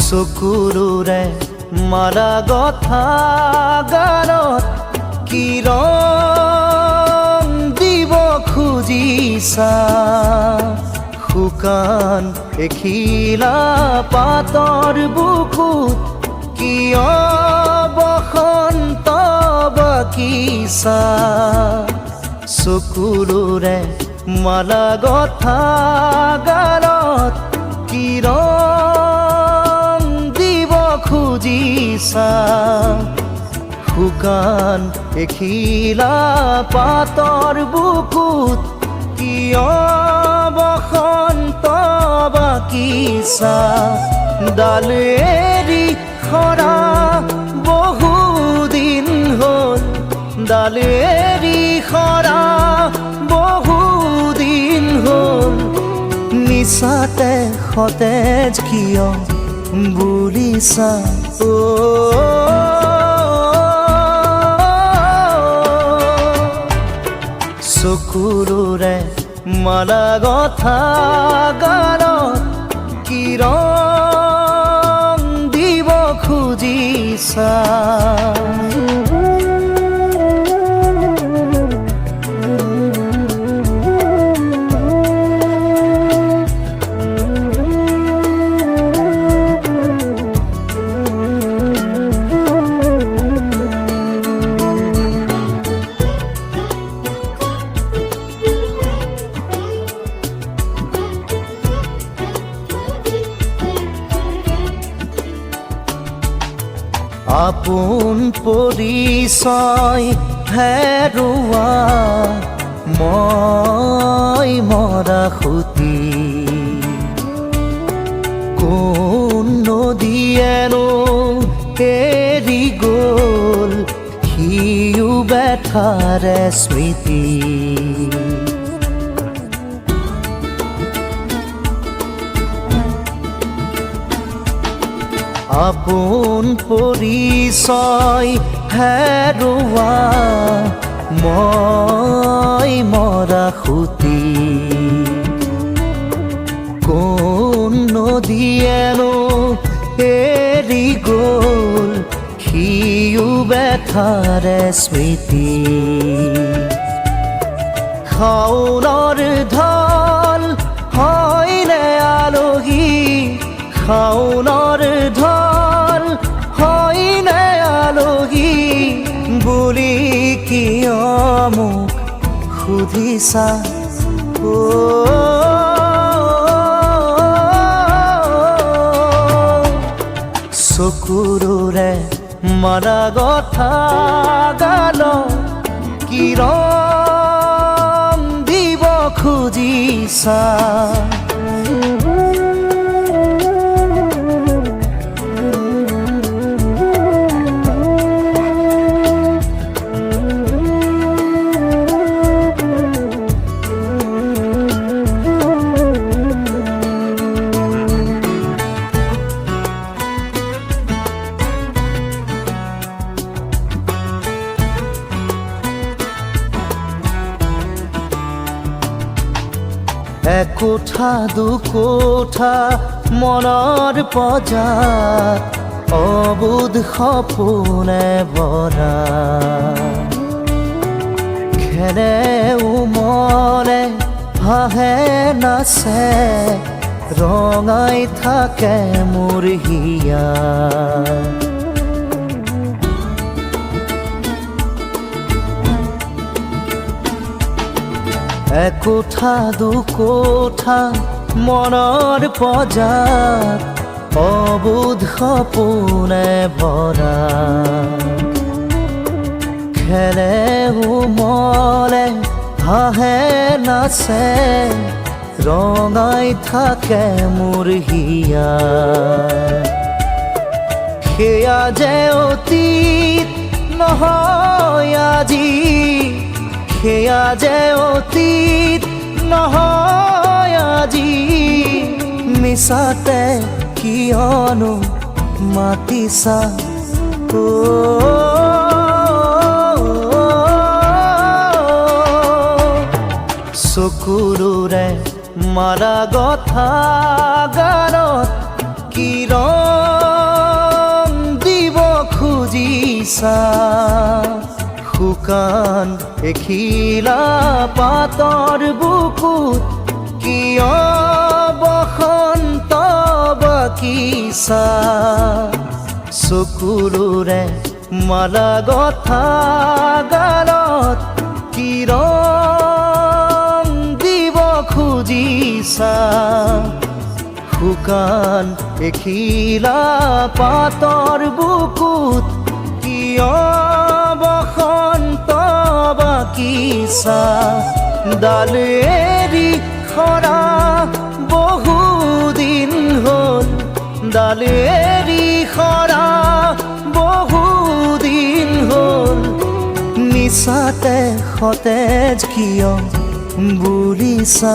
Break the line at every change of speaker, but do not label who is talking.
চকুৰুৰে মাৰা গথা গানত কি ৰং দিব খুজিছা শুকান এখিলা পাতৰ বুকুত কিয় বসন্ত বাকিছা চকুৰুৰে মালা গথা গানত কি ৰং দিব খুজিছা শুকান এখিলা পাতৰ বুকুত কিয় বসন্ত বাকিছা ডাল এৰি খৰা বহুদিন হ'ল ডাল এৰি খৰা বহুদিন হ'ল নিচাতে সতেজ কিয় বুলিছা চকুৰুৰে মালা গথা গানত কি ৰং দিব খুজিছা আপোন পৰিচয় হেৰুৱা মই মৰা খুটি কোন নদীয়েনো এৰি গ'ল সিও বেঠাৰে স্মৃতি আপোন পৰিচয় হেৰুৱা মই মৰা খুটি কোন নদীয়েনো এৰি গ'ল সিও বেঠাৰে স্মৃতি শাওনৰ ঢল হয়নে আলহী শাওনৰ ঢল হয়নে আলহী বুলি কিয় মোক সুধিছা চকুৰুৰে মাৰা গথা গালত কি ৰং দিব খুজিছা একোঠা দুকোঠা মনৰ পজাত অবুধ সপোনে ভৰা খেৰে উমলে হাঁহে নাচে ৰঙাই থাকে মোৰ হিয়া একোঠা দুকোঠা মনৰ পজাত অবুধ সপোনে ভৰা খেৰে উমলে হাঁহে নাচে ৰঙাই থাকে মোৰ হিয়া সেয়া যে অতীত নহয় আজি সেয়া যে অতীত নহয় আজি মিছাতে কিয়নো মাতিছা চকুৰুৰে মাৰা গথা গানত কি ৰং বহিছা শুকান এখিলা পাতৰ বুকুত কিয় বসন্ত বাকিছা চকুলোৰে মালা গথা গালত কি ৰং দিব খুজিছা শুকান এখিলা পাতৰ বুকুত কিয় বসন্ত বাকিছা ডাল এৰি সৰা বহুদিন হ'ল ডাল এৰি সৰা বহুদিন হ'ল নিচাতে সতেজ কিয় বুলিছা